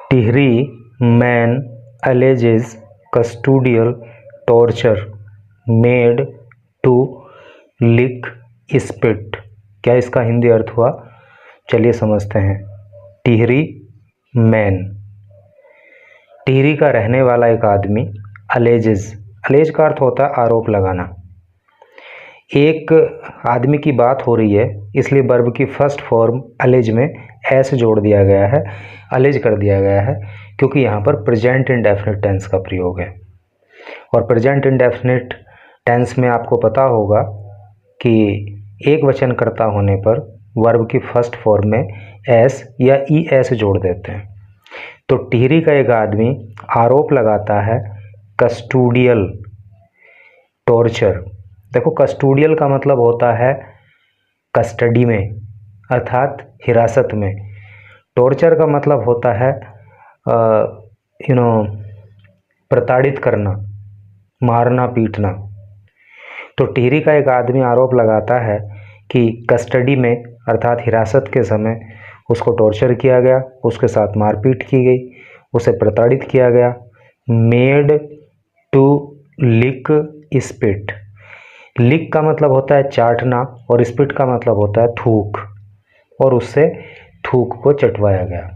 Tehri man alleges custodial torture made to lick spit। क्या इसका हिंदी अर्थ हुआ? चलिए समझते हैं। टिहरी मैन, टिहरी का रहने वाला एक आदमी, अलेजेस, अलेज का अर्थ होता है आरोप लगाना। एक आदमी की बात हो रही है, इसलिए वर्ब की फर्स्ट फॉर्म अलेज में एस जोड़ दिया गया है, अलेज कर दिया गया है, क्योंकि यहाँ पर प्रेजेंट इंडेफिनिट टेंस का प्रयोग है। और प्रेजेंट इंडेफिनिट टेंस में आपको पता होगा कि एक वचन कर्ता होने पर वर्ब की फर्स्ट फॉर्म में एस या ई एस जोड़ देते हैं। तो टिहरी का एक आदमी आरोप लगाता है कस्टोडियल टॉर्चर। देखो, कस्टोडियल का मतलब होता है कस्टडी में, अर्थात हिरासत में। टॉर्चर का मतलब होता है प्रताड़ित करना, मारना, पीटना। तो टिहरी का एक आदमी आरोप लगाता है कि कस्टडी में अर्थात हिरासत के समय उसको टॉर्चर किया गया, उसके साथ मारपीट की गई, उसे प्रताड़ित किया गया। Made to lick spit. Lick का मतलब होता है चाटना और स्पिट का मतलब होता है थूक, और उससे थूक को चटवाया गया।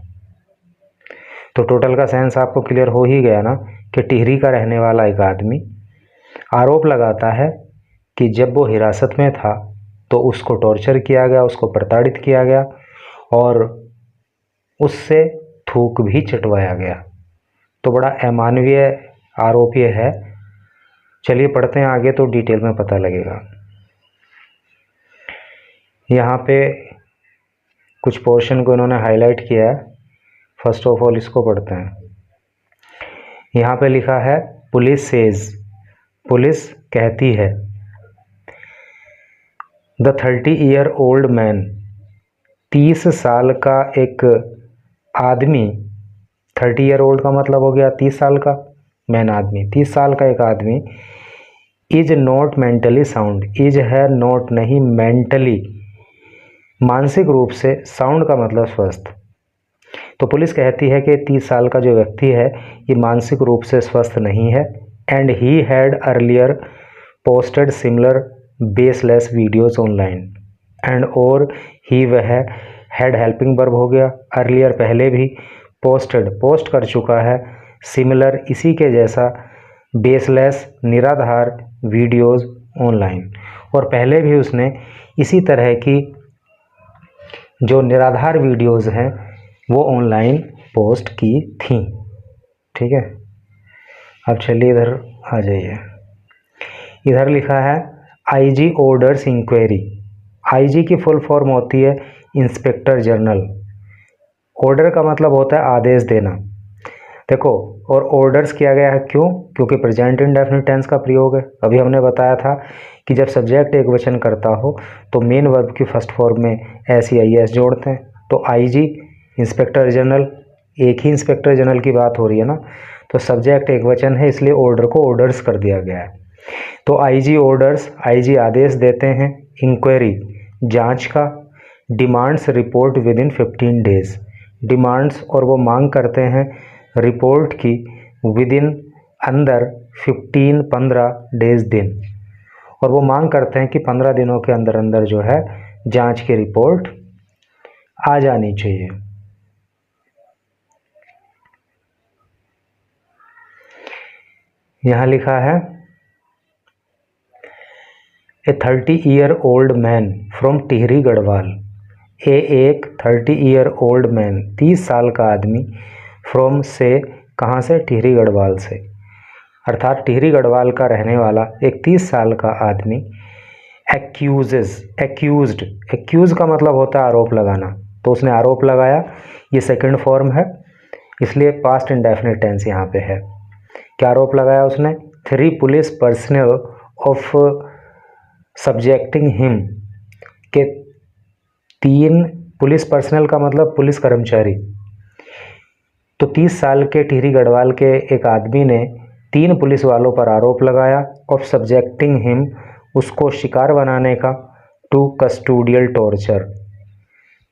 तो टोटल का सेंस आपको क्लियर हो ही गया ना कि टिहरी का रहने वाला एक आदमी आरोप लगाता है कि जब वो हिरासत में था तो उसको टॉर्चर किया गया, उसको प्रताड़ित किया गया और उससे थूक भी चटवाया गया। तो बड़ा अमानवीय आरोप ये है। चलिए पढ़ते हैं आगे तो डिटेल में पता लगेगा। यहाँ पे कुछ पोर्शन को इन्होंने हाईलाइट किया है। फर्स्ट ऑफ ऑल इसको पढ़ते हैं। यहाँ पे लिखा है पुलिस सेज, पुलिस कहती है। द 30-year-old मैन, 30 साल का एक आदमी, 30-year-old का मतलब हो गया 30 साल का, मैन आदमी, 30 साल का एक आदमी, is not mentally sound. Is है, नॉट नहीं, मेंटली मानसिक रूप से, साउंड का मतलब स्वस्थ। तो पुलिस कहती है कि 30 साल का जो व्यक्ति है ये मानसिक रूप से स्वस्थ नहीं है। And he had earlier posted similar baseless videos online. And और ही वह हैड हेल्पिंग वर्ब हो गया, अर्लियर पहले भी, पोस्टेड पोस्ट कर चुका है, सिमिलर इसी के जैसा, बेसलेस निराधार, वीडियोस ऑनलाइन, और पहले भी उसने इसी तरह की जो निराधार वीडियोस हैं वो ऑनलाइन पोस्ट की थी। ठीक है, अब चलिए इधर आ जाइए। इधर लिखा है आईजी ऑर्डर्स इंक्वायरी। आईजी की फुल फॉर्म होती है इंस्पेक्टर जनरल। ऑर्डर का मतलब होता है आदेश देना। देखो, और ऑर्डर्स किया गया है क्यों? क्योंकि प्रेजेंट इंडेफिनिट टेंस का प्रयोग है। अभी हमने बताया था कि जब सब्जेक्ट एक वचन करता हो तो मेन वर्ब की फर्स्ट फॉर्म में एस या ई एस जोड़ते हैं। तो आईजी इंस्पेक्टर जनरल, एक ही इंस्पेक्टर जनरल की बात हो रही है ना, तो सब्जेक्ट एक वचन है, इसलिए ऑर्डर को ऑर्डर्स कर दिया गया है। तो आईजी ऑर्डर्स, आईजी आदेश देते हैं। इंक्वायरी जांच का। Demands report with in 15 days. Demands और वो मांग करते हैं रिपोर्ट की विद इन अंदर 15 डेज दिन, और वो मांग करते हैं कि 15 दिनों के अंदर अंदर जो है जांच की रिपोर्ट आ जानी चाहिए। यहाँ लिखा है ए 30-year-old man from Tehri Garhwal. एक 30-year-old मैन, 30 साल का आदमी, फ्रॉम से, कहाँ से? टिहरी गढ़वाल से, अर्थात टिहरी गढ़वाल का रहने वाला एक 30 साल का आदमी एक्यूज का मतलब होता है आरोप लगाना। तो उसने आरोप लगाया, ये सेकंड फॉर्म है, इसलिए पास्ट इंडेफिनिट टेंस यहाँ पे है। क्या आरोप लगाया उसने? 3 police personal of subjecting him, के 3 पुलिस पर्सनल का मतलब पुलिस कर्मचारी। तो 30 साल के टिहरी गढ़वाल के एक आदमी ने 3 पुलिस वालों पर आरोप लगाया ऑफ सब्जेक्टिंग हिम, उसको शिकार बनाने का, to custodial torture.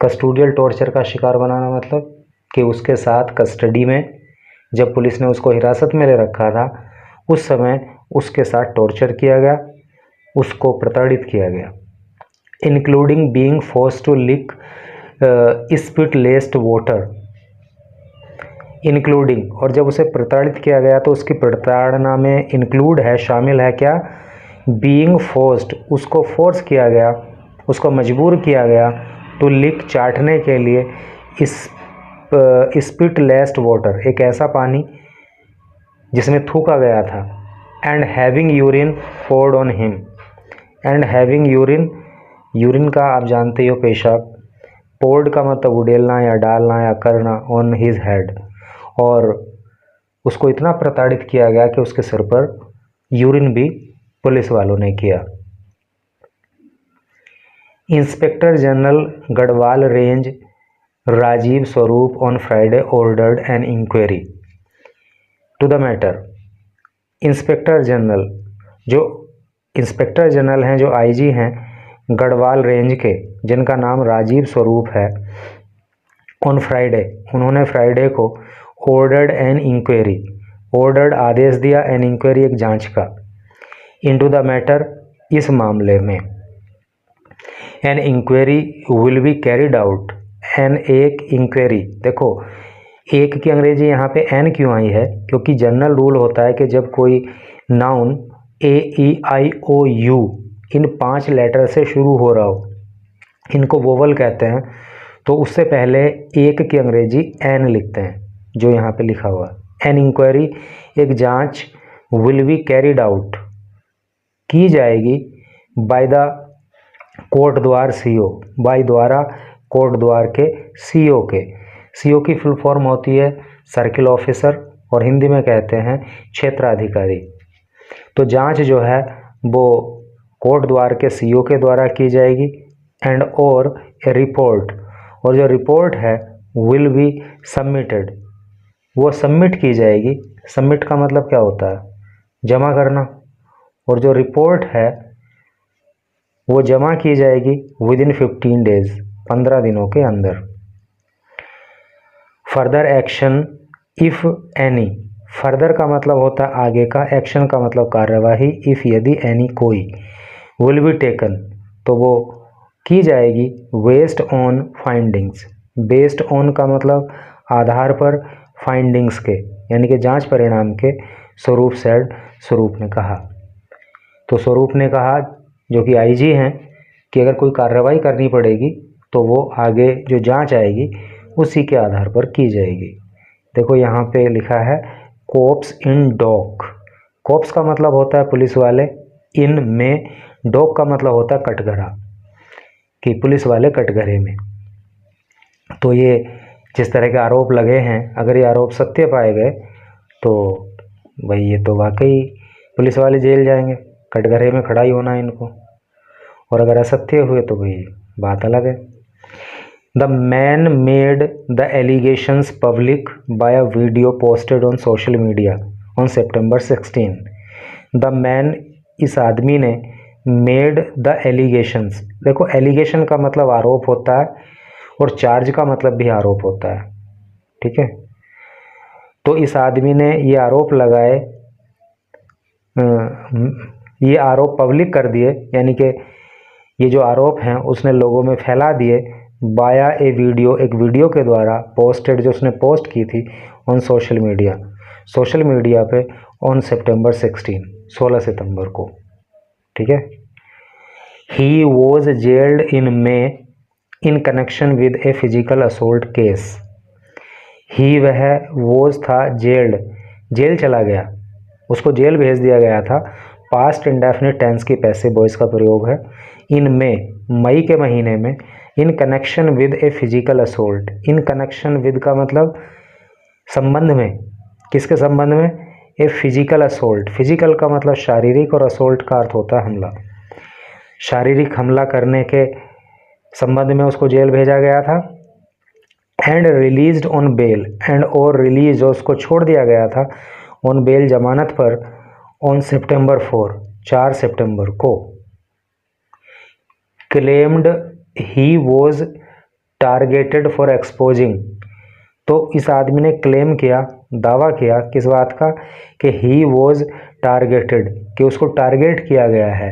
Custodial torture का शिकार बनाना मतलब कि उसके साथ कस्टडी में, जब पुलिस ने उसको हिरासत में ले रखा था उस समय उसके साथ टॉर्चर किया गया, उसको प्रताड़ित किया गया, including being forced to lick spit laced water, including. और जब उसे प्रताड़ित किया गया तो उसकी प्रताड़ना में इंक्लूड है, शामिल है क्या, बीइंग फोर्स्ड, उसको फोर्स किया गया, उसको मजबूर किया गया, टू लिक, चाटने के लिए, स्पिट लेस्ड वाटर, एक ऐसा पानी जिसमें थूका गया था, and having urine poured on him, and having urine, urine का आप जानते हो पेशाब, पोर्ड का मतलब उड़ेलना या डालना या करना, ऑन हिज हेड, और उसको इतना प्रताड़ित किया गया कि उसके सिर पर यूरिन भी पुलिस वालों ने किया। Inspector general Garhwal range Rajeev Swaroop on Friday ordered an inquiry to the matter. Inspector general, जो इंस्पेक्टर जनरल हैं, जो आईजी हैं गढ़वाल रेंज के, जिनका नाम राजीव स्वरूप है, ऑन फ्राइडे, उन्होंने फ्राइडे को ऑर्डर्ड एन इंक्वायरी, ऑर्डर्ड आदेश दिया, एन इंक्वायरी एक जांच का, इनटू द मैटर, इस मामले में, an inquiry will be carried out, an एक इंक्वायरी, देखो एक की अंग्रेजी यहाँ पे एन क्यों आई है, क्योंकि जनरल रूल होता है कि जब कोई नाउन AEIOU इन 5 लेटर से शुरू हो रहा हो, इनको वोवल कहते हैं, तो उससे पहले एक की अंग्रेजी एन लिखते हैं, जो यहाँ पे लिखा हुआ है। एन इंक्वायरी, एक जांच, विल बी कैरिड आउट, की जाएगी, बाय द कोर्ट द्वार CO, बाय द्वारा कोर्ट द्वार के CO के, CO की फुल फॉर्म होती है सर्किल ऑफिसर, और हिंदी में कहते हैं क्षेत्राधिकारी। तो जांच जो है वो कोर्ट द्वार के CO के द्वारा की जाएगी, एंड और ए रिपोर्ट, और जो रिपोर्ट है विल बी सबमिटेड, वो सबमिट की जाएगी। सबमिट का मतलब क्या होता है, जमा करना, और जो रिपोर्ट है वो जमा की जाएगी विद इन 15 डेज, 15 दिनों के अंदर। Further action if any, further का मतलब होता है आगे का, एक्शन का मतलब कार्यवाही, इफ यदि, एनी कोई, विल बी टेकन, तो वो की जाएगी, based on findings, based on का मतलब आधार पर, फाइंडिंग्स के यानी कि जांच परिणाम के, स्वरूप सेड, स्वरूप ने कहा। तो स्वरूप ने कहा, जो कि आईजी हैं, कि अगर कोई कार्रवाई करनी पड़ेगी तो वो आगे जो जांच आएगी उसी के आधार पर की जाएगी। देखो यहाँ पे लिखा है कोप्स इन डॉक, कोप्स का मतलब होता है पुलिस वाले, इन में, डॉक का मतलब होता है कटघरा, कि पुलिस वाले कटघरे में। तो ये जिस तरह के आरोप लगे हैं, अगर ये आरोप सत्य पाए गए तो भाई ये तो वाकई पुलिस वाले जेल जाएंगे, कटघरे में खड़ा ही होना है इनको, और अगर असत्य हुए तो भाई बात अलग है। The man made the allegations public by a video posted on social media on September 16। The man, इस आदमी ने, मेड द एलिगेशंस, देखो एलिगेशन का मतलब आरोप होता है और चार्ज का मतलब भी आरोप होता है, ठीक है। तो इस आदमी ने ये आरोप लगाए, ये आरोप पब्लिक कर दिए, यानी कि ये जो आरोप हैं उसने लोगों में फैला दिए, बाया ए वीडियो, एक वीडियो के द्वारा, पोस्टेड, जो उसने पोस्ट की थी, on social media, social media पे, ऑन September 16, 16 सितंबर को, ठीक है। He was jailed in May in connection with a physical assault case, he, वह, वॉज था, जेल्ड, जेल चला गया, उसको जेल भेज दिया गया था, पास्ट इंडेफिनिट टेंस की पैसिव वॉइस का प्रयोग है, इन में, मई के महीने में, इन connection with a physical assault, in connection with का मतलब संबंध में, किसके संबंध में, ए फिजिकल असोल्ट, फिजिकल का मतलब शारीरिक और असोल्ट का अर्थ होता है हमला, शारीरिक हमला करने के संबंध में उसको जेल भेजा गया था, and released on bail, and और रिलीज, उसको छोड़ दिया गया था, ऑन बेल, जमानत पर, ऑन September 4, 4 सितंबर को। Claimed he was targeted for exposing, तो इस आदमी ने क्लेम किया, दावा किया किस बात का, कि ही वॉज टारगेटेड, कि उसको टारगेट किया गया है,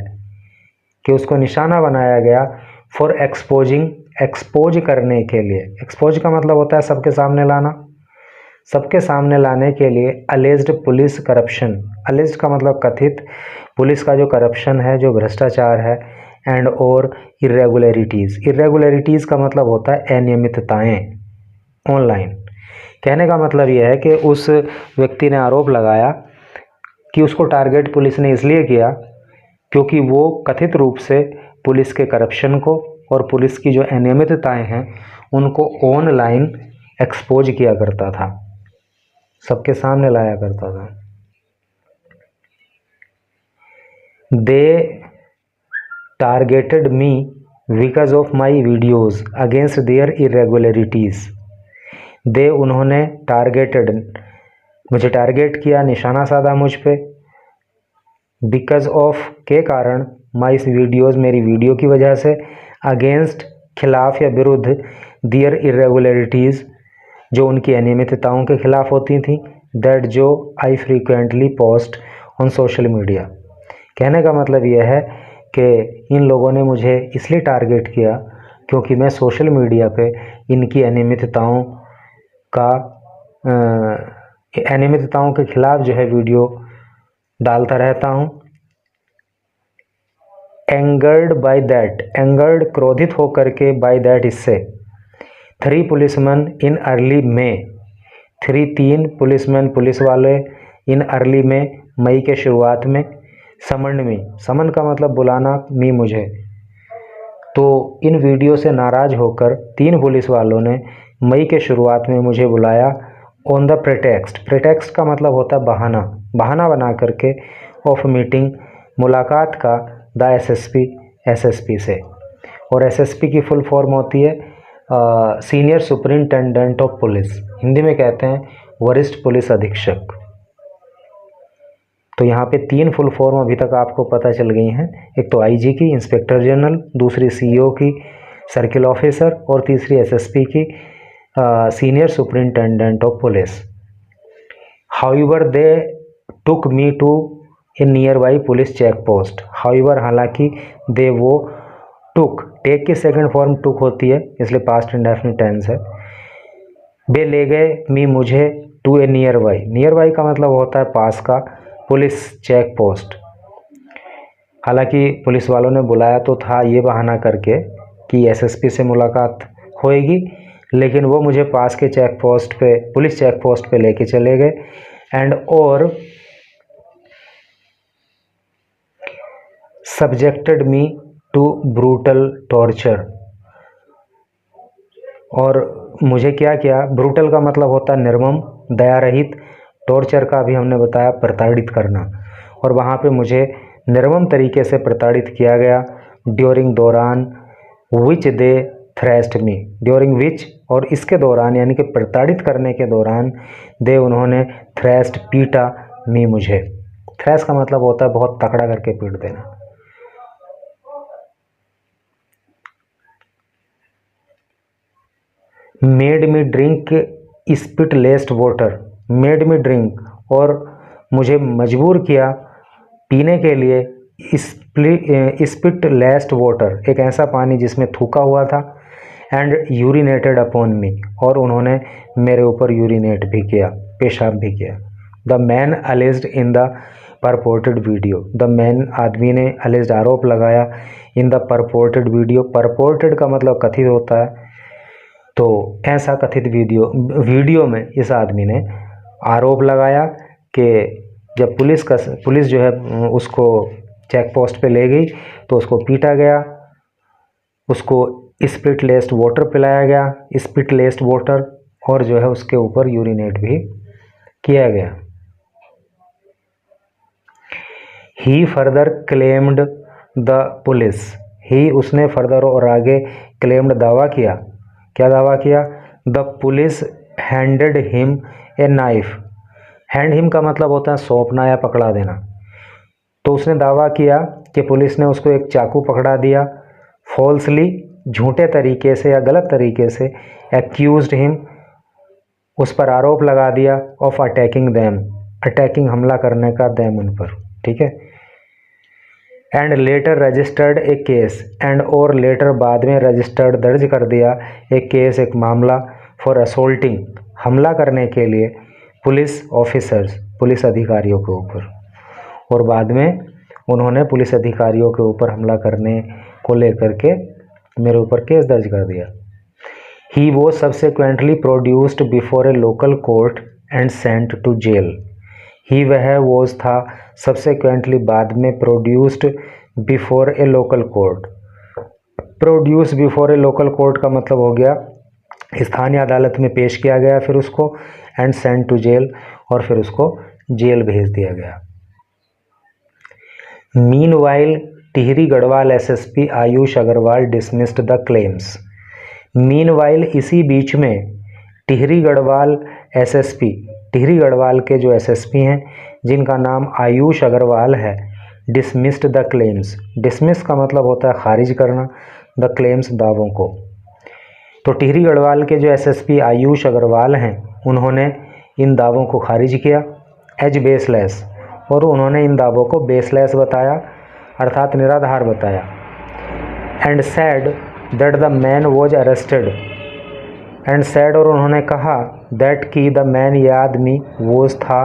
कि उसको निशाना बनाया गया फॉर एक्सपोजिंग, एक्सपोज करने के लिए। एक्सपोज का मतलब होता है सबके सामने लाना, सबके सामने लाने के लिए अलेज्ड पुलिस करप्शन। अलेज्ड का मतलब कथित, पुलिस का जो करप्शन है, जो भ्रष्टाचार है, एंड और इरेगुलरिटीज़। इरेगुलरिटीज़ का मतलब होता है अनियमितताएं ऑनलाइन। कहने का मतलब यह है कि उस व्यक्ति ने आरोप लगाया कि उसको टारगेट पुलिस ने इसलिए किया क्योंकि वो कथित रूप से पुलिस के करप्शन को और पुलिस की जो अनियमितताएं हैं उनको ऑनलाइन एक्सपोज किया करता था, सबके सामने लाया करता था। They targeted me because of my videos against their irregularities. They, उन्होंने, टारगेटेड, मुझे टारगेट किया, निशाना साधा मुझ पे, बिकॉज ऑफ, के कारण, माई वीडियोज़, मेरी वीडियो की वजह से, अगेंस्ट, खिलाफ या विरुद्ध, दियर इरेगुलरिटीज़, जो उनकी अनियमितताओं के खिलाफ होती थी, दैट, जो I frequently post on social media. कहने का मतलब यह है कि इन लोगों ने मुझे इसलिए टारगेट किया क्योंकि मैं सोशल मीडिया पे इनकी अनियमितताओं का अनियमितताओं के खिलाफ जो है वीडियो डालता रहता हूँ। एंगर्ड बाय दैट, एंगर्ड क्रोधित होकर के, बाय दैट इससे, 3 policeman in early may, 3 policeman police वाले, इन अर्ली में, मई के शुरुआत में, समन मी, समन का मतलब बुलाना, मी मुझे, तो इन वीडियो से नाराज़ होकर 3 पुलिस वालों ने मई के शुरुआत में मुझे बुलाया ऑन द प्रेटेक्स्ट। प्रेटेक्स्ट का मतलब होता है बहाना, बहाना बना करके, ऑफ मीटिंग, मुलाकात का, द एसएसपी, एसएसपी से। और एसएसपी की फुल फॉर्म होती है senior superintendent of police, Hindi में कहते हैं वरिष्ठ पुलिस अधीक्षक। तो यहाँ पे 3 फुल फॉर्म अभी तक आपको पता चल गई हैं। एक तो आईजी की, इंस्पेक्टर जनरल, दूसरी सीईओ की, सर्किल ऑफिसर, और तीसरी एसएसपी की, senior superintendent of police. However they took me to a nearby police check post. However, हालांकि, दे, वो, टुक, टेक की सेकंड फॉर्म टुक होती है, इसलिए पास्ट इंडेफिनिट टेंस है। वे ले गए, मी, मुझे, to a nearby, nearby का मतलब होता है पास का, पुलिस चेक पोस्ट। हालांकि पुलिस वालों ने बुलाया तो था ये बहाना करके कि एसएसपी से मुलाकात होएगी, लेकिन वो मुझे पास के चेक पोस्ट पे, पुलिस चेक पोस्ट पे लेके चले गए। एंड और subjected me to brutal torture, और मुझे क्या किया, ब्रूटल का मतलब होता है निर्मम, दया रहित, टॉर्चर का भी हमने बताया प्रताड़ित करना, और वहाँ पे मुझे निर्मम तरीके से प्रताड़ित किया गया। ड्यूरिंग, दौरान, विच दे थ्रेस्ट मी, ड्यूरिंग विच, और इसके दौरान, यानी कि प्रताड़ित करने के दौरान, दे, उन्होंने, थ्रेस्ट, पीटा, मी, मुझे। थ्रेस का मतलब होता है बहुत तकड़ा करके पीट देना। Made me drink spit laced water, made me drink, और मुझे मजबूर किया पीने के लिए, स्पिट लेस्ड वाटर, एक ऐसा पानी जिसमें थूका हुआ था, एंड यूरिनेटेड अपॉन मी, और उन्होंने मेरे ऊपर यूरिनेट भी किया, पेशाब भी किया। The man alleged in the purported video, the man, आदमी ने, अलेज्ड, आरोप लगाया, इन द परपोर्टेड वीडियो, परपोर्टेड का मतलब कथित होता है, तो ऐसा कथित वीडियो में इस आदमी ने आरोप लगाया कि जब पुलिस जो है उसको चेक पोस्ट पे ले गई तो उसको पीटा गया, उसको स्पिट लेस्ड वाटर पिलाया गया, स्पिट लेस्ड वाटर, और जो है उसके ऊपर यूरिनेट भी किया गया। ही फर्दर क्लेम्ड द पुलिस, ही, उसने, फर्दर, और आगे, क्लेम्ड, दावा किया, क्या दावा किया, the police handed him a knife, hand him का मतलब होता है सौंपना या पकड़ा देना, तो उसने दावा किया कि पुलिस ने उसको एक चाकू पकड़ा दिया, फॉल्सली, झूठे तरीके से या गलत तरीके से, एक्यूज्ड हिम, उस पर आरोप लगा दिया ऑफ अटैकिंग दैम, अटैकिंग हमला करने का दैम उन पर, ठीक है। And later registered A case, and और लेटर बाद में रजिस्टर्ड दर्ज कर दिया एक केस, एक मामला फॉर असोल्टिंग, हमला करने के लिए पुलिस ऑफिसर्स, पुलिस अधिकारियों के ऊपर, और बाद में उन्होंने पुलिस अधिकारियों के ऊपर हमला करने को लेकर के मेरे ऊपर केस दर्ज कर दिया। He was subsequently produced before a local court and sent to jail. He वह वॉज था, सब्सिक्वेंटली बाद में, produced before a local court, produce before a local court का मतलब हो गया स्थानीय अदालत में पेश किया गया फिर उसको, एंड सेंट टू जेल, और फिर उसको जेल भेज दिया गया। Meanwhile Tehri Garhwal SSP Ayush Agarwal dismissed the claims. Meanwhile इसी बीच में टिहरी गढ़वाल एसएसपी, टिहरी गढ़वाल के जो एसएसपी हैं जिनका नाम आयुष अग्रवाल है, डिसमिस्ड द क्लेम्स, डिसमिस का मतलब होता है खारिज करना, द क्लेम्स दावों को। तो टिहरी गढ़वाल के जो एसएसपी आयुष अग्रवाल हैं उन्होंने इन दावों को खारिज किया एज बेसलेस, और उन्होंने इन दावों को बेसलेस बताया अर्थात निराधार बताया। And sad that the man was arrested, and sad और उन्होंने कहा दैट की द मैन यह आदमी वॉज था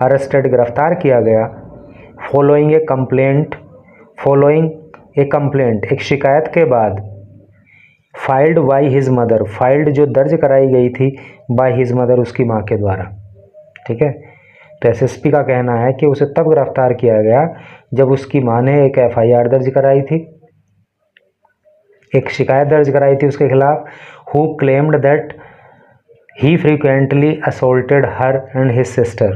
अरेस्टेड गिरफ्तार किया गया, फॉलोइंग ए कंप्लेंट, फॉलोइंग ए कंप्लेंट एक शिकायत के बाद, filed by his mother, filed जो दर्ज कराई गई थी बाई हिज मदर उसकी माँ के द्वारा, ठीक है। तो एसएसपी का कहना है कि उसे तब गिरफ्तार किया गया जब उसकी माँ ने एक एफआईआर दर्ज कराई थी, एक शिकायत दर्ज कराई थी उसके खिलाफ, who claimed that he frequently assaulted her and his sister,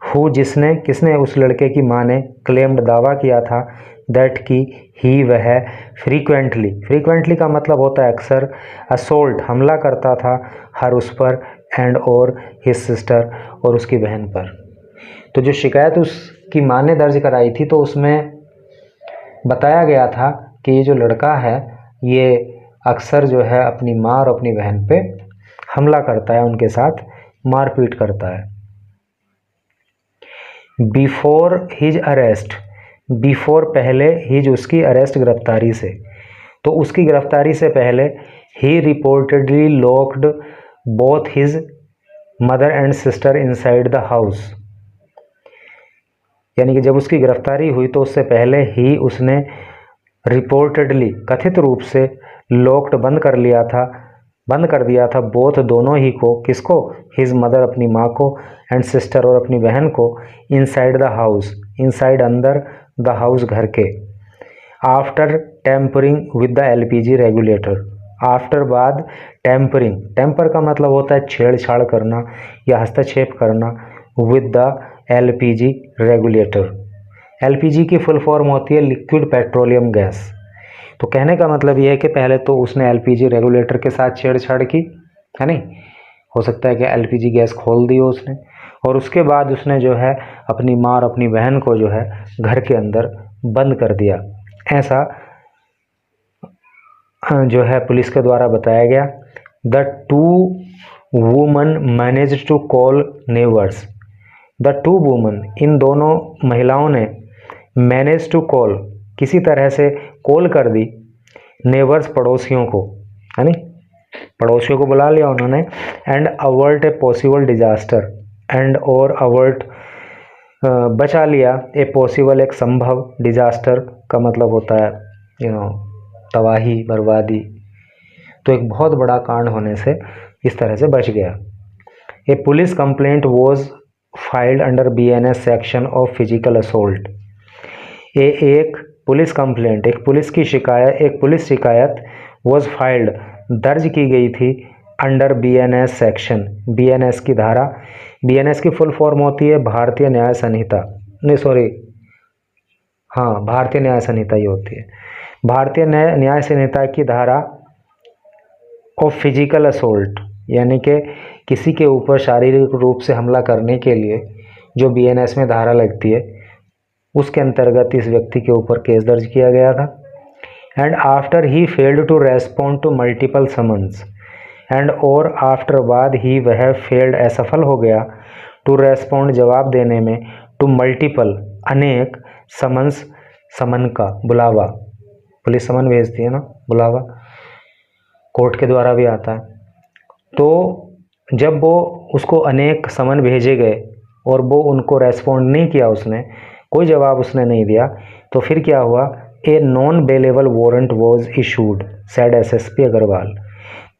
who जिसने, किसने, उस लड़के की माँ ने, क्लेम्ड दावा किया था, दैट की ही वह फ्रीक्वेंटली, फ्रीक्वेंटली का मतलब होता है अक्सर, असोल्ट हमला करता था, हर उस पर, एंड और हिज सिस्टर और उसकी बहन पर। तो जो शिकायत उसकी माँ ने दर्ज कराई थी तो उसमें बताया गया था कि ये जो लड़का है ये अक्सर जो है अपनी माँ और अपनी बहन पे हमला करता है, उनके साथ मारपीट करता है। बिफोर हिज अरेस्ट, बिफोर पहले, हिज उसकी, अरेस्ट गिरफ्तारी से, तो उसकी गिरफ्तारी से पहले, he reportedly locked both his mother and sister inside the house, यानी कि जब उसकी गिरफ्तारी हुई तो उससे पहले ही उसने रिपोर्टेडली, कथित रूप से, लॉक्ड बंद कर दिया था बोथ दोनों ही को, किसको, हिज मदर अपनी माँ को, एंड सिस्टर और अपनी बहन को, इनसाइड द हाउस, इनसाइड अंदर, द हाउस घर के, after tampering with the LPG regulator, after बाद, टेम्परिंग, टेम्पर का मतलब होता है छेड़छाड़ करना या हस्तक्षेप करना, with the LPG regulator, LPG की फुल फॉर्म होती है लिक्विड पेट्रोलियम गैस। तो कहने का मतलब ये है कि पहले तो उसने एलपीजी रेगुलेटर के साथ छेड़छाड़ की, है नहीं, हो सकता है कि एलपीजी गैस खोल दी हो उसने, और उसके बाद उसने जो है अपनी माँ और अपनी बहन को जो है घर के अंदर बंद कर दिया, ऐसा जो है पुलिस के द्वारा बताया गया। The two women managed to call neighbours, the two women, इन दोनों महिलाओं ने, मैनेज टू कॉल, किसी तरह से कॉल कर दी, नेबर्स, पड़ोसियों को, है नहीं, पड़ोसियों को बुला लिया उन्होंने, and avert a possible disaster, and और अवर्ट बचा लिया, ए पॉसिबल एक संभव, डिजास्टर का मतलब होता है तबाही, बर्बादी, तो एक बहुत बड़ा कांड होने से इस तरह से बच गया। A police complaint was filed under BNS section of physical assault, एक पुलिस कंप्लेंट, एक पुलिस शिकायत वॉज फाइल्ड, दर्ज की गई थी, अंडर बीएनएस सेक्शन, बीएनएस की धारा, बीएनएस की फुल फॉर्म होती है भारतीय न्याय संहिता, नहीं सॉरी, हाँ भारतीय न्याय संहिता ही होती है, भारतीय न्याय संहिता की धारा ऑफ फिजिकल असोल्ट, यानी कि किसी के ऊपर शारीरिक रूप से हमला करने के लिए जो बीएनएस में धारा लगती है उसके अंतर्गत इस व्यक्ति के ऊपर केस दर्ज किया गया था। एंड आफ्टर ही failed to respond to multiple summons, and और आफ्टर बाद ही वह फेल्ड असफल हो गया टू रेस्पॉन्ड जवाब देने में टू मल्टीपल अनेक समन्स समन का बुलावा, पुलिस समन भेजती है ना, बुलावा कोर्ट के द्वारा भी आता है। तो जब वो उसको अनेक समन भेजे गए और वो उनको रेस्पॉन्ड नहीं किया, उसने कोई जवाब उसने नहीं दिया, तो फिर क्या हुआ, a non bailable warrant was issued said SSP Agarwal.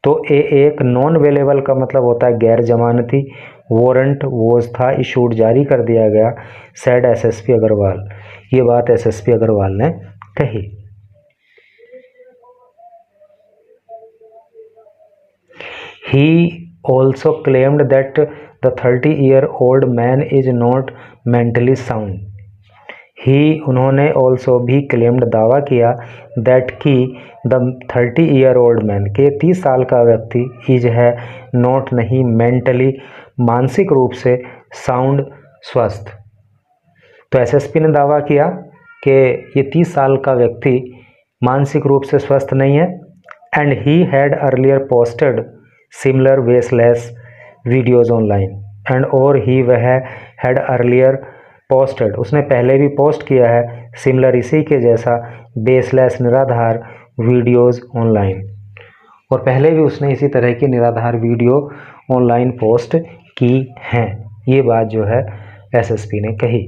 तो एक नॉन बेलेबल का मतलब होता है गैर जमानती, वारंट वॉज था, इशूड जारी कर दिया गया, सेड एसएसपी अग्रवाल, ये बात एसएसपी अग्रवाल ने कही। He also claimed that the 30-year-old man is not mentally sound. उन्होंने also भी claimed दावा किया that कि the 30-year-old man के 30 साल का व्यक्ति is है not नहीं mentally मानसिक रूप से sound स्वस्थ। तो एसएसपी ने दावा किया कि ये 30 साल का व्यक्ति मानसिक रूप से स्वस्थ नहीं है and he had earlier posted similar baseless videos online and और ही वह हैड अर्लियर पोस्टेड, उसने पहले भी पोस्ट किया है सिमिलर इसी के जैसा बेसलेस निराधार वीडियोज़ ऑनलाइन, और पहले भी उसने इसी तरह की निराधार वीडियो ऑनलाइन पोस्ट की हैं। ये बात जो है एसएसपी ने कही।